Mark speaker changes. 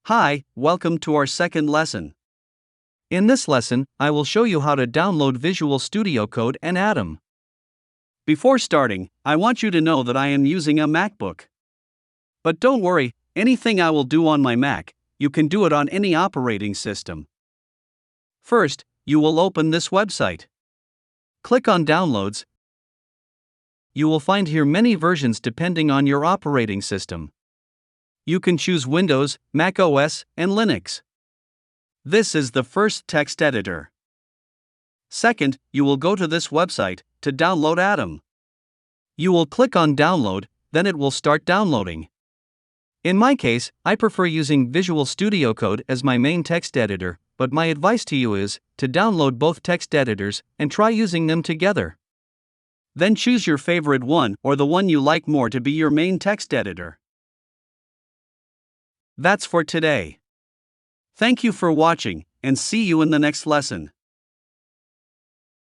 Speaker 1: Hi, welcome to our second lesson. In this lesson, I will show you how to download Visual Studio Code and Atom. Before starting, I want you to know that I am using a MacBook. But don't worry, anything I will do on my Mac, you can do it on any operating system. First, you will open this website. Click on Downloads. You will find here many versions depending on your operating system. You can choose Windows, Mac OS, and Linux. This is the first text editor. Second, you will go to this website to download Atom. You will click on Download, then it will start downloading. In my case, I prefer using Visual Studio Code as my main text editor, but my advice to you is to download both text editors and try using them together. Then choose your favorite one or the one you like more to be your main text editor. That's for today. Thank you for watching, and see you in the next lesson.